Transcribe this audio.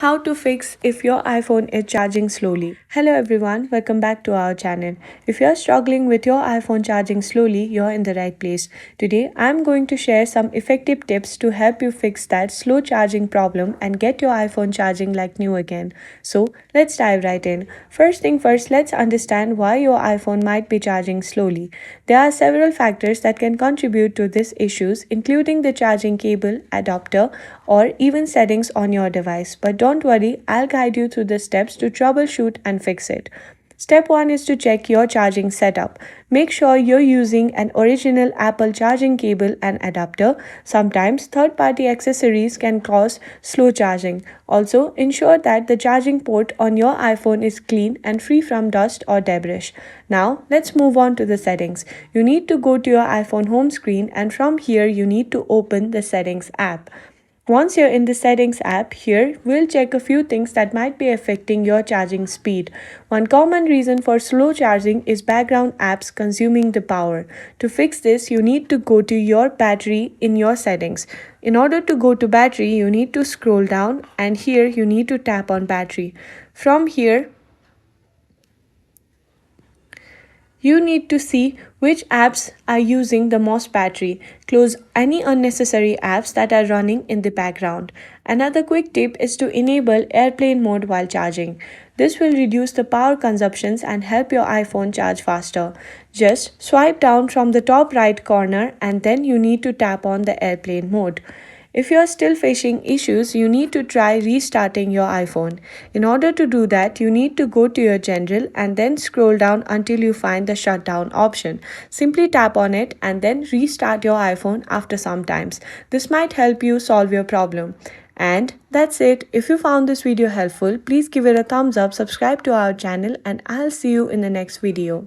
How to fix if your iPhone is charging slowly. Hello everyone, welcome back to our channel. If you're struggling with your iPhone charging slowly, you're in the right place. Today, I'm going to share some effective tips to help you fix that slow charging problem and get your iPhone charging like new again. So, let's dive right in. First thing first, let's understand why your iPhone might be charging slowly. There are several factors that can contribute to these issues, including the charging cable, adapter, or even settings on your device. But don't worry, I'll guide you through the steps to troubleshoot and fix it. Step 1 is to check your charging setup. Make sure you're using an original Apple charging cable and adapter. Sometimes third party accessories can cause slow charging. Also, ensure that the charging port on your iPhone is clean and free from dust or debris. Now, let's move on to the settings. You need to go to your iPhone home screen, and from here, you need to open the settings app. Once you're in the settings app, here we'll check a few things that might be affecting your charging speed. One common reason for slow charging is background apps consuming the power. To fix this, you need to go to your battery in your settings. In order to go to battery, you need to scroll down and here you need to tap on battery. From here, you need to see which apps are using the most battery. Close any unnecessary apps that are running in the background. Another quick tip is to enable airplane mode while charging. This will reduce the power consumptions and help your iPhone charge faster. Just swipe down from the top right corner and then you need to tap on the airplane mode. If you are still facing issues, you need to try restarting your iPhone. In order to do that, you need to go to your general and then scroll down until you find the shutdown option. Simply tap on it and then restart your iPhone after some times. This might help you solve your problem. And that's it. If you found this video helpful, please give it a thumbs up, subscribe to our channel, and I'll see you in the next video.